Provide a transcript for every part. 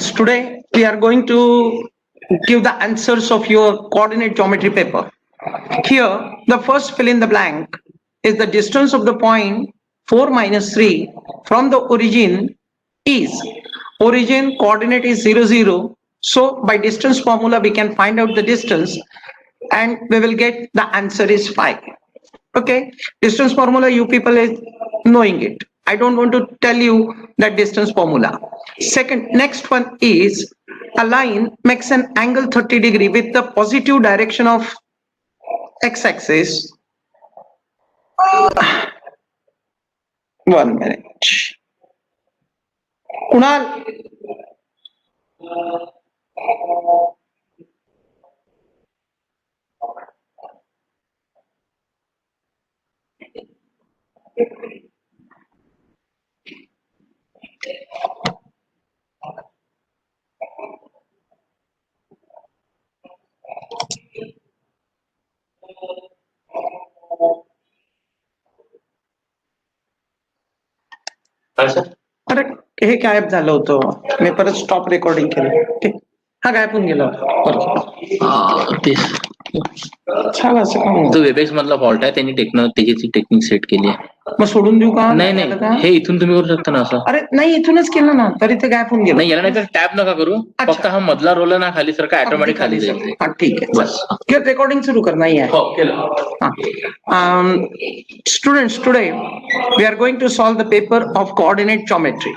Students, today we are going to give the answers of your coordinate geometry paper. Here, the first fill in the blank is the distance of the point 4 minus 3 from the origin is. Origin coordinate is 0, 0. So by distance formula, we can find out the distance and we will get the answer is 5. Okay, distance formula, you people is knowing it. I don't want to tell you that distance formula. Next one is a line makes an angle 30 degree with the positive direction of x-axis. 1 minute. Kunal. अरे हे गायब झालं होतं, मी परत stop recording केलं. हा गायब होऊन गेला छान. असं का तो वेबएक्स मधला फॉल्ट आहे, त्यांनी त्याची टेक्निक सेट केली आहे. मग सोडून देऊ का? नाही नाही, हे इथून तुम्ही करू शकता ना असं. अरे नाही, इथूनच केलं ना तरी ते गायब होऊन गेलं. नाही, याला नाही तर टॅप नका करू, फक्त हा मधला रोल ना खाली सर का ऑटोमॅटिक खाली जाईल. हा ठीक आहे, बस रेकॉर्डिंग सुरू कर. नाही आहे. Students, today we are going to solve the paper of coordinate geometry.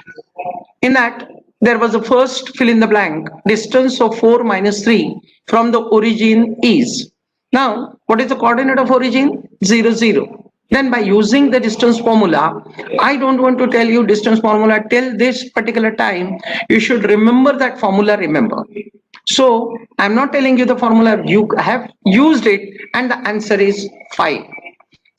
In that, there was a first fill in the blank. Distance of 4 minus 3 from the origin is. Now, what is the coordinate of origin? 0, 0. Then by using the distance formula, I don't want to tell you distance formula till this particular time. You should remember that formula, remember. So, I'm not telling you the formula, you have used it and the answer is 5.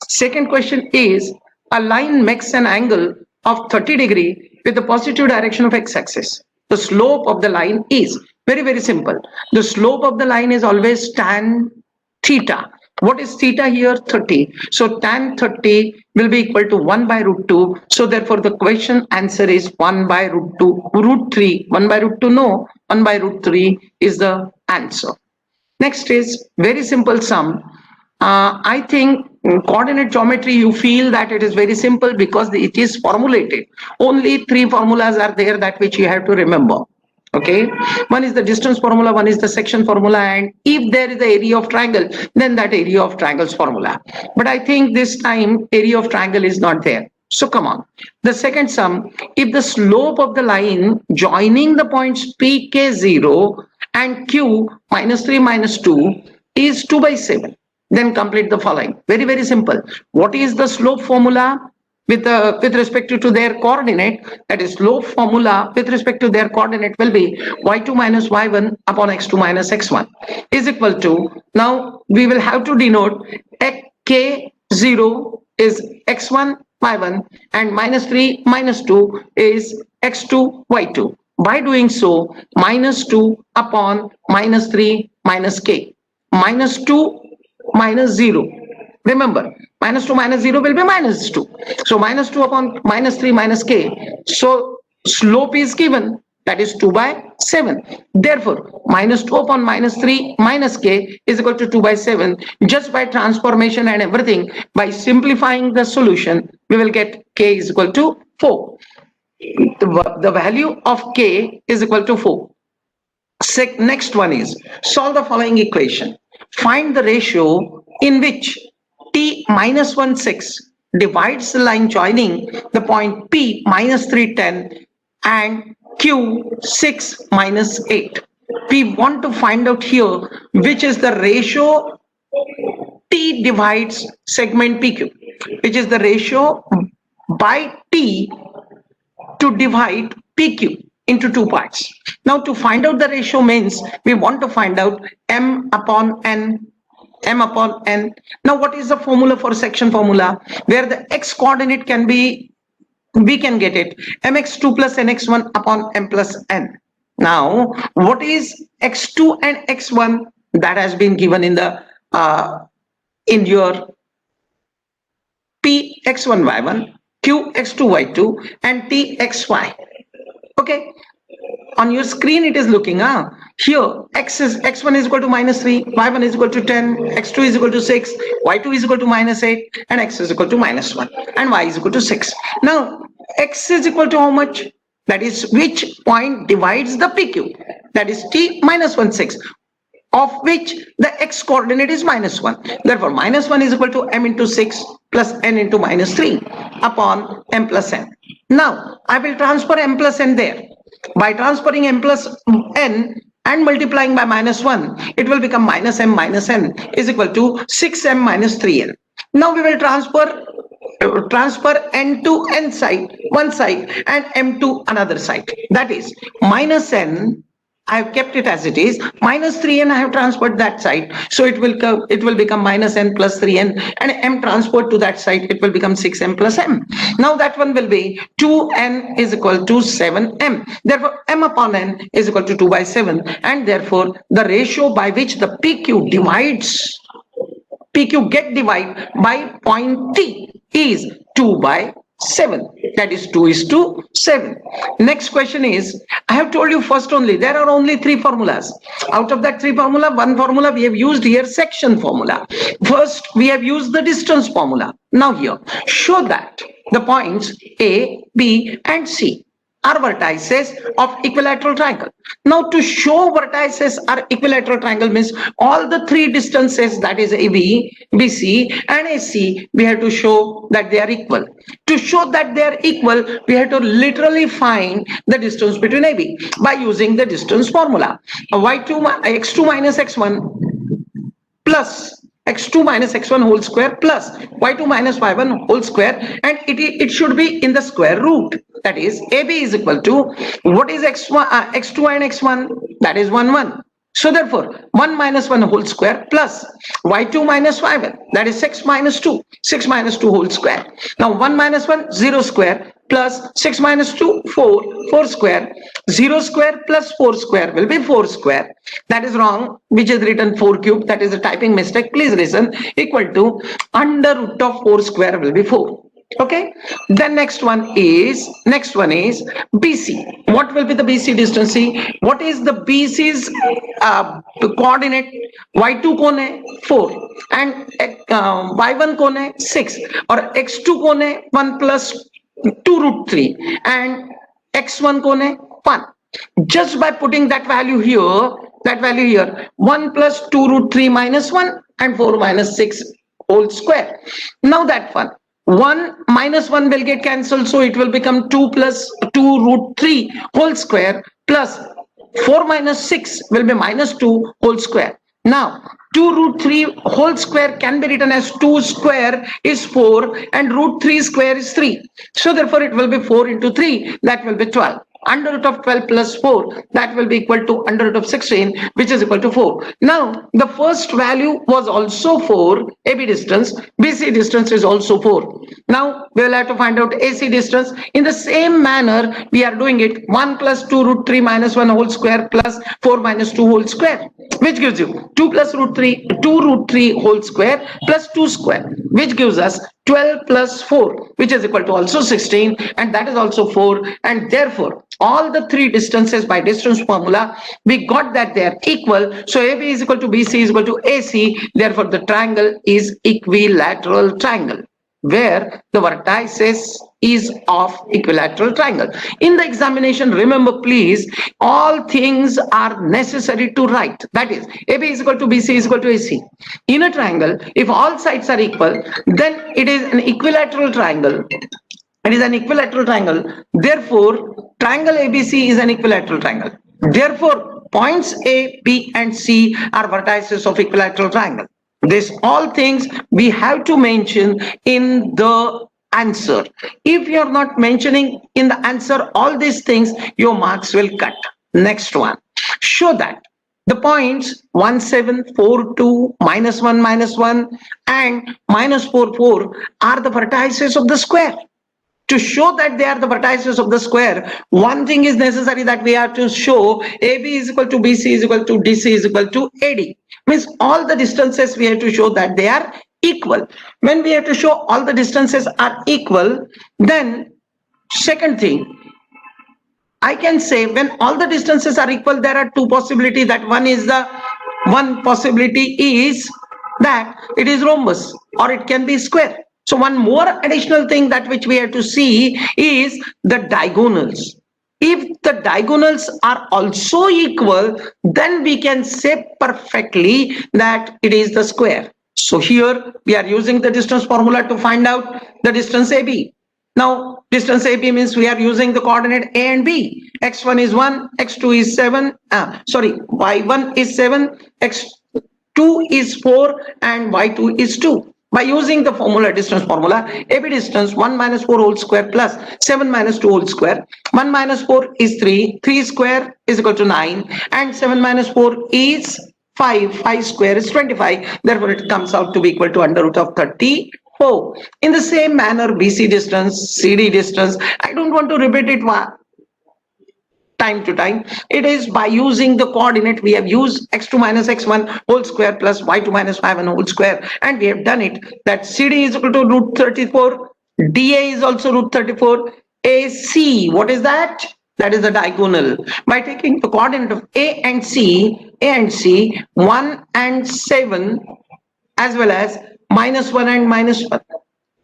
Second question is, a line makes an angle of 30 degree with the positive direction of x-axis. The slope of the line is very, very simple. The slope of the line is always tan theta. What is theta here? 30. So tan 30 will be equal to 1 by root 2. So therefore the question answer is 1 by root 2, root 3. 1 by root 2, no. 1 by root 3 is the answer. Next is very simple sum. I think coordinate geometry, you feel that it is very simple because it is formulated. Only 3 formulas are there that which you have to remember. Okay, one is the distance formula, one is the section formula, and if there is the area of triangle, then that area of triangle's formula. But I think this time area of triangle is not there. So come on. The second sum, if the slope of the line joining the points PK0 and Q minus 3 minus 2 is 2 by 7, then complete the following. Very, very simple. What is the slope formula? With respect to their coordinate, that is slope formula with respect to their coordinate will be y2 minus y1 upon x2 minus x1 is equal to, now we will have to denote k0 is x1 y1 and minus 3 minus 2 is x2 y2. By doing so, minus 2 upon minus 3 minus k, minus 2 minus 0. Remember, minus 2 minus 0 will be minus 2. So minus 2 upon minus 3 minus k. So slope is given, that is 2 by 7. Therefore, minus 2 upon minus 3 minus k is equal to 2 by 7. Just by transformation and everything, by simplifying the solution, we will get k is equal to 4. The value of k is equal to 4. Next one is, solve the following equation. Find the ratio in which t minus 1 6 divides the line joining the point p minus 3 10 and q 6 minus 8. We want to find out here which is the ratio t divides segment pq, which is the ratio by t to divide pq into 2 parts. Now to find out the ratio means we want to find out m upon n. M upon n. Now what is the formula for section formula? Where the x coordinate can be, we can get it, mx2 plus nx1 upon m plus n. Now what is x2 and x1? That has been given in the in your p x1 y1, q x2 y2 and t xy. Okay, On your screen it is looking, here x1 is equal to -3, y1 is equal to 10, x2 is equal to 6, y2 is equal to -8, and x is equal to -1, and y is equal to 6. Now x is equal to how much? That is which point divides the PQ, that is t minus 1, 6, of which the x coordinate is -1. Therefore -1 is equal to m into 6 plus n into -3 upon m plus n. Now I will transfer m plus n there. By transferring m plus n and multiplying by -1, it will become -m minus n is equal to 6m minus 3n. Now we will transfer n to n side, one side, and m to another side. That is -n, I have kept it as it is, -3n I have transferred that side, so it will become -n plus 3n, and m transferred to that side, it will become 6m plus m. Now that one will be 2n is equal to 7m. Therefore m upon n is equal to 2 by 7, and therefore the ratio by which the PQ get divided by point T is 2 by 7. That is 2:7. Next question is, I have told you first only there are only 3 formulas. Out of that 3 formula, one formula we have used here, section formula. First we have used the distance formula. Now here show that the points A, B and C are vertices of equilateral triangle. Now to show vertices are equilateral triangle means all the 3 distances, that is AB, BC and AC, we have to show that they are equal. To show that they are equal, we have to literally find the distance between AB by using the distance formula. x2 minus x1 plus x2 minus x1 whole square plus y2 minus y1 whole square, and it should be in the square root. That is AB is equal to, what is x2 and x1? That is 1, 1. So therefore 1 minus 1 whole square plus y2 minus y1, that is 6 minus 2 whole square. Now 1 minus 1, 0 square, plus 6 minus 2, 4 square. 0 square plus 4 square will be 4 square. That is wrong, which is written 4 cube. That is a typing mistake. Please listen. Equal to under root of 4 square will be 4. Okay. Then next one is BC. What will be the BC distance? What is the BC's coordinate? y2 कौन है 4 and y1 कौन है 6 और x2 कौन है 1 plus 2 root 3 and x1 कौन है 1. Just by putting that value here, 1 plus 2 root 3 minus 1 and 4 minus 6 whole square. Now that 1 minus 1 will get cancelled, so it will become 2 plus 2 root 3 whole square plus 4 minus 6 will be minus 2 whole square. Now 2 root 3 whole square can be written as 2 square is 4 and root 3 square is 3. So therefore it will be 4 into 3, that will be 12. Under root of 12 plus 4, that will be equal to under root of 16, which is equal to 4. Now the first value was also 4, AB distance, BC distance is also 4. Now we will have to find out AC distance. In the same manner we are doing it, 1 plus 2 root 3 minus 1 whole square plus 4 minus 2 whole square, which gives you 2 root 3 whole square plus 2 square, which gives us 12 plus 4, which is equal to also 16, and that is also 4, and therefore all the 3 distances by distance formula we got that they are equal. So AB is equal to BC is equal to AC, therefore the triangle is equilateral triangle where the vertices is of equilateral triangle. In the examination, remember please, all things are necessary to write. That is, AB is equal to BC is equal to AC. In a triangle, if all sides are equal, then it is an equilateral triangle. It is an equilateral triangle. Therefore, triangle ABC is an equilateral triangle. Therefore, points A, B, and C are vertices of equilateral triangle. These all things we have to mention in the answer. If you are not mentioning in the answer all these things, your marks will cut. Next one, show that the points 1, 7, 4, 2, -1, -1 and -4, 4 are the vertices of the square. To show that they are the vertices of the square, one thing is necessary, that we have to show AB is equal to BC is equal to DC is equal to AD. Means all the distances we have to show that they are equal. When we have to show all the distances are equal, then second thing, I can say when all the distances are equal, there are two possibilities. That one possibility is that it is rhombus or it can be square. So one more additional thing that which we have to see is the diagonals. If the diagonals are also equal, then we can say perfectly that it is the square. So here we are using the distance formula to find out the distance AB. Now distance AB means we are using the coordinate A and B. X1 is 1, X2 is 7, Y1 is 7, X2 is 4 and Y2 is 2. By using the formula, distance formula, AB distance 1 minus 4 whole square plus 7 minus 2 whole square. 1 minus 4 is 3, 3 square is equal to 9 and 7 minus 4 is 5, 5 square is 25. Therefore, it comes out to be equal to under root of 34. In the same manner, BC distance, CD distance, I don't want to repeat it time to time. It is by using the coordinate we have used x2 minus x1 whole square plus y2 minus y1 whole square, and we have done it that CD is equal to root 34, DA is also root 34, AC, what is that? That is the diagonal. By taking the coordinate of A and C, 1 and 7 as well as -1 and -1.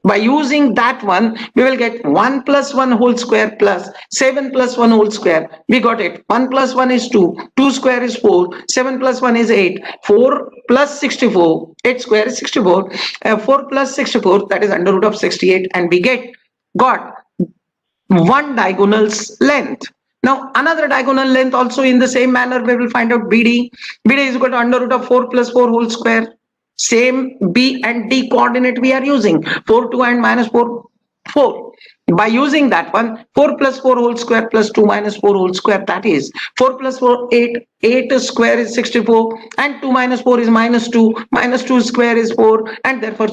By using that one, we will get 1 plus 1 whole square plus 7 plus 1 whole square. We got it. 1 plus 1 is 2. 2 square is 4. 7 plus 1 is 8. 4 plus 64. 8 square is 64. 4 plus 64, that is under root of 68. And we got one diagonal's length. Now another diagonal length also in the same manner we will find out BD. BD is equal to under root of 4 plus 4 whole square. Same B and D coordinate we are using 4, 2 and -4, 4. By using that one, 4 plus 4 whole square plus 2 minus 4 whole square, that is 4 plus 4, 8, 8 square is 64 and 2 minus 4 is -2 square is 4 and therefore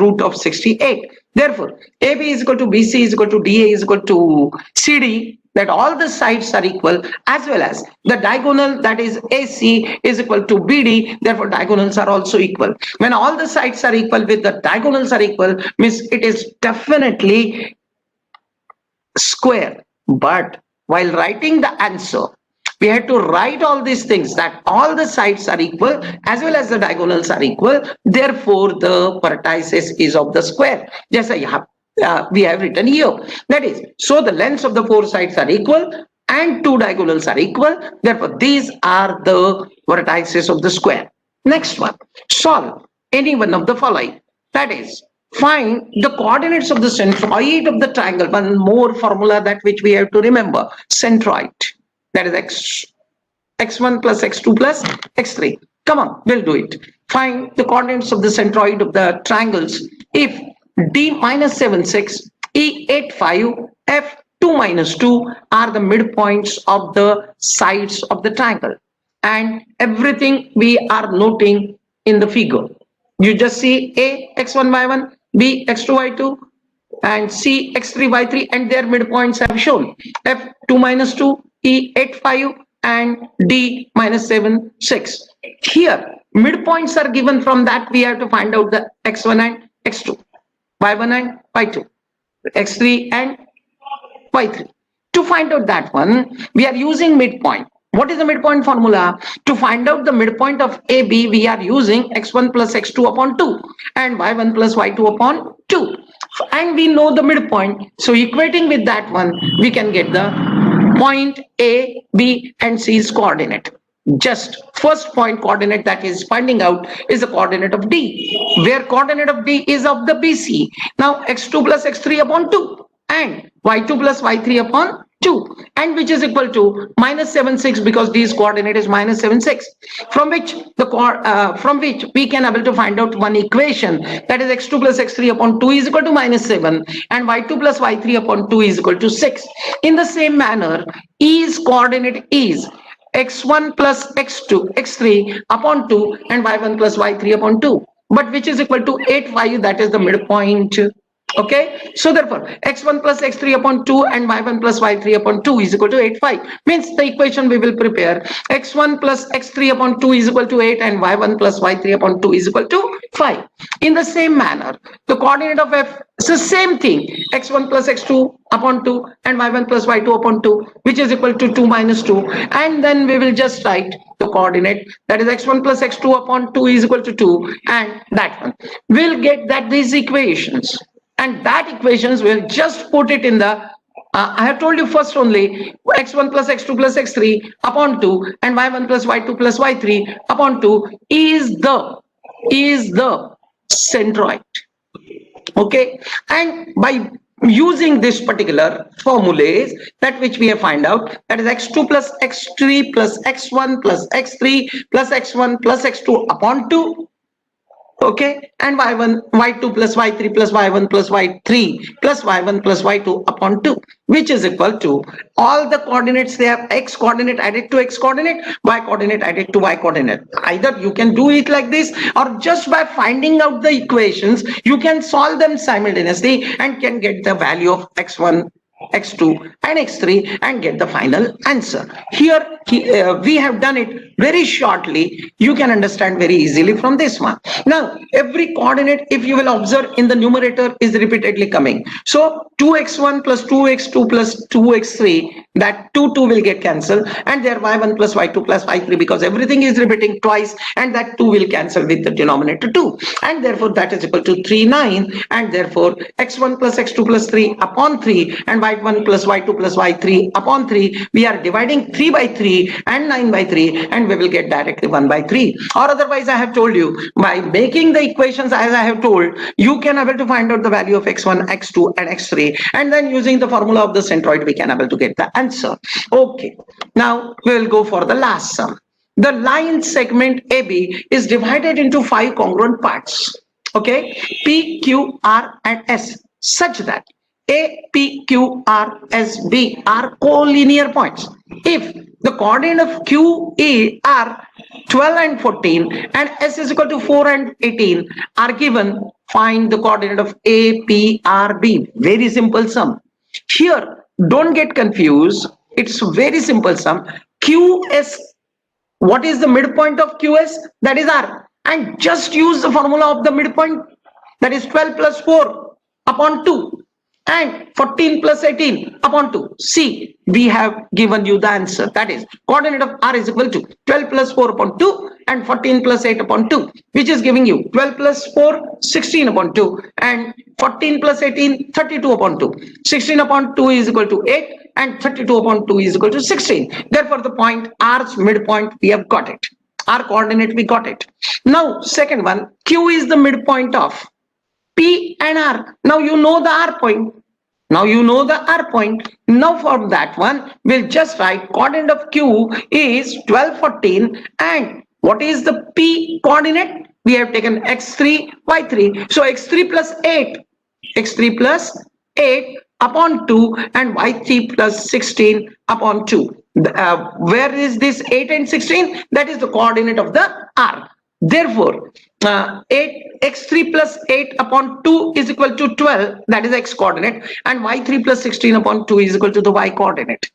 root of 68. Therefore, AB is equal to BC is equal to DA is equal to CD, that all the sides are equal, as well as the diagonal, that is AC, is equal to BD, therefore diagonals are also equal. When all the sides are equal with the diagonals are equal, means it is definitely square. But while writing the answer, we had to write all these things, that all the sides are equal as well as the diagonals are equal, therefore the vertices is of the square. Just we have written here, that is, so the lengths of the four sides are equal and two diagonals are equal, therefore these are the vertices of the square. Next one, solve any one of the following, that is, find the coordinates of the centroid of the triangle. One more formula that which we have to remember, centroid, that is x1 plus x2 plus x3. Come on, we'll do it. Find the coordinates of the centroid of the triangles if D minus 7, 6, E 8, 5, F 2 minus 2 are the midpoints of the sides of the triangle. And everything we are noting in the figure. You just see A x1 y1, B x2 y2, and C x3 y3, and their midpoints have shown. F 2 minus 2, E 8, 5, and D minus 7, 6. Here, midpoints are given. From that we have to find out the x1 and x2. Y1 and Y2, X3 and Y3. To find out that one, we are using midpoint. What is the midpoint formula? To find out the midpoint of AB, we are using x1 plus x2 upon 2 and y1 plus y2 upon 2. And we know the midpoint. So equating with that one, we can get the point A, B and C's coordinate. Just first point coordinate that is finding out is the coordinate of D, where coordinate of D is of the BC. Now x2 plus x3 upon 2 and y2 plus y3 upon 2, and which is equal to minus 7, 6, because D's coordinate is minus 7, 6, from which we can able to find out one equation, that is x2 plus x3 upon 2 is equal to minus 7 and y2 plus y3 upon 2 is equal to 6. In the same manner, E's coordinate is x1 plus x2, x3 upon 2 and y1 plus y3 upon 2, but which is equal to 8, 5, that is the midpoint Okay, so therefore x1 plus x3 upon 2 and y1 plus y3 upon 2 is equal to 8, 5. Means the equation we will prepare x1 plus x3 upon 2 is equal to 8 and y1 plus y3 upon 2 is equal to 5. In the same manner, the coordinate of f is the same thing, x1 plus x2 upon 2 and y1 plus y2 upon 2, which is equal to 2 minus 2, and then we will just write the coordinate, that is x1 plus x2 upon 2 is equal to 2, and that one. We'll get that these equations, and that equations will just put it in the I have told you first only x1 plus x2 plus x3 upon 2 and y1 plus y2 plus y3 upon 2 is the centroid. Okay, and by using this particular formulas, that which we have find out, that is x2 plus x3 plus x1 plus x3 plus x1 plus x2 upon 2. Okay, and y1 y2 plus y3 plus y1 plus y3 plus y1 plus y2 upon 2, which is equal to all the coordinates. They have x coordinate added to x coordinate, y coordinate added to y coordinate. Either you can do it like this, or just by finding out the equations you can solve them simultaneously and can get the value of x1, x2 and x3 and get the final answer. Here we have done it very shortly. You can understand very easily from this one. Now every coordinate, if you will observe, in the numerator is repeatedly coming. So 2x1 plus 2x2 plus 2x3, that 2 will get cancelled, and there y1 plus y2 plus y3, because everything is repeating twice, and that 2 will cancel with the denominator 2, and therefore that is equal to 3, 9, and therefore x1 plus x2 plus 3 upon 3 and y1 plus y2 plus y3 upon 3, we are dividing 3 by 3 and 9 by 3, and we will get directly 1 by 3. Or otherwise, I have told you, by making the equations as I have told, you can able to find out the value of x1, x2 and x3, and then using the formula of the centroid we can able to get the answer. Okay, now we will go for the last sum. The line segment AB is divided into 5 congruent parts. Okay, P, Q, R and S, such that A, P, Q, R, S, B are collinear points. If the coordinate of Q, A are 12 and 14 and S is equal to 4 and 18 are given, find the coordinate of A, P, R, B. Very simple sum. Here, don't get confused. It's very simple sum. QS, what is the midpoint of QS? That is R. And just use the formula of the midpoint, that is 12 plus 4 upon 2 and 14 plus 18 upon 2. See, we have given you the answer. That is, coordinate of R is equal to 12 plus 4 upon 2 and 14 plus 8 upon 2, which is giving you 12 plus 4, 16 upon 2 and 14 plus 18, 32 upon 2. 16 upon 2 is equal to 8 and 32 upon 2 is equal to 16. Therefore, the point R's midpoint, we have got it. R coordinate, we got it. Now, second one, Q is the midpoint of P and R. Now you know the R point. Now you know the R point. Now for that one, we'll just write coordinate of Q is 12, 14, and what is the P coordinate? We have taken x3, y3. So x3 plus 8, x3 plus 8 upon 2 and y3 plus 16 upon 2. Where is this 8 and 16? That is the coordinate of the R. Therefore, 8x3 plus 8 upon 2 is equal to 12, that is x coordinate, and y3 plus 16 upon 2 is equal to the y coordinate.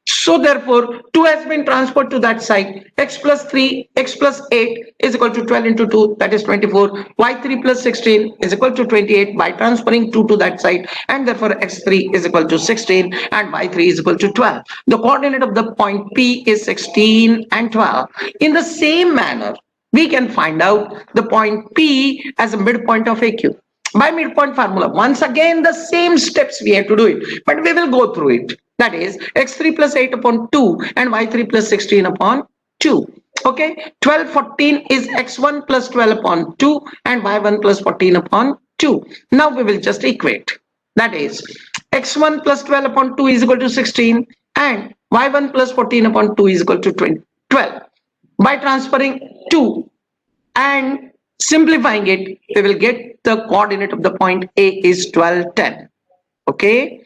So therefore, 2 has been transferred to that side. X plus 3, x plus 8 is equal to 12 into 2, that is 24. Y3 plus 16 is equal to 28 by transferring 2 to that side, and therefore x3 is equal to 16 and y3 is equal to 12. The coordinate of the point P is 16 and 12. In the same manner, we can find out the point P as a midpoint of AQ by midpoint formula. Once again, the same steps we have to do it, but we will go through it. That is x3 plus 8 upon 2 and y3 plus 16 upon 2. Okay, 12, 14 is x1 plus 12 upon 2 and y1 plus 14 upon 2. Now we will just equate. That is x1 plus 12 upon 2 is equal to 16 and y1 plus 14 upon 2 is equal to 12. By transferring 2 and simplifying it, we will get the coordinate of the point A is 12, 10. Okay.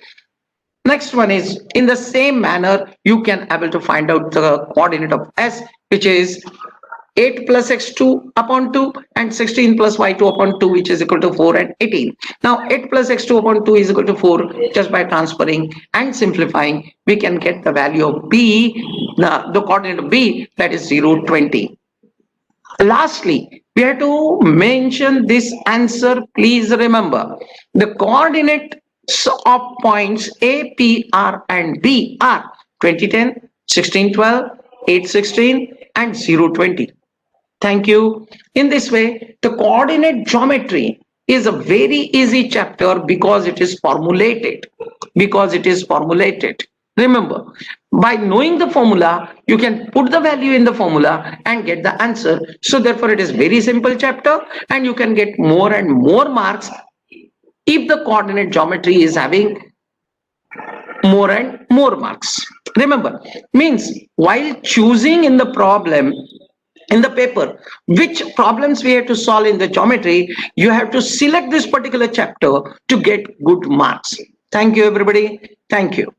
Next one is, in the same manner, you can able to find out the coordinate of S, which is 8 plus x2 upon 2 and 16 plus y2 upon 2, which is equal to 4 and 18. Now 8 plus x2 upon 2 is equal to 4. Just by transferring and simplifying, we can get the value of b, the coordinate of b, that is 0, 20. Lastly, we have to mention this answer. Please remember, the coordinates of points A, P, R and B are 2010, 1612, 816 and 020. Thank you. In this way, the coordinate geometry is a very easy chapter because it is formulated. Remember, by knowing the formula, you can put the value in the formula and get the answer. So therefore, it is very simple chapter and you can get more and more marks if the coordinate geometry is having more and more marks. Remember, means while choosing in the problem, in the paper, which problems we have to solve in the geometry, you have to select this particular chapter to get good marks. Thank you, everybody. Thank you.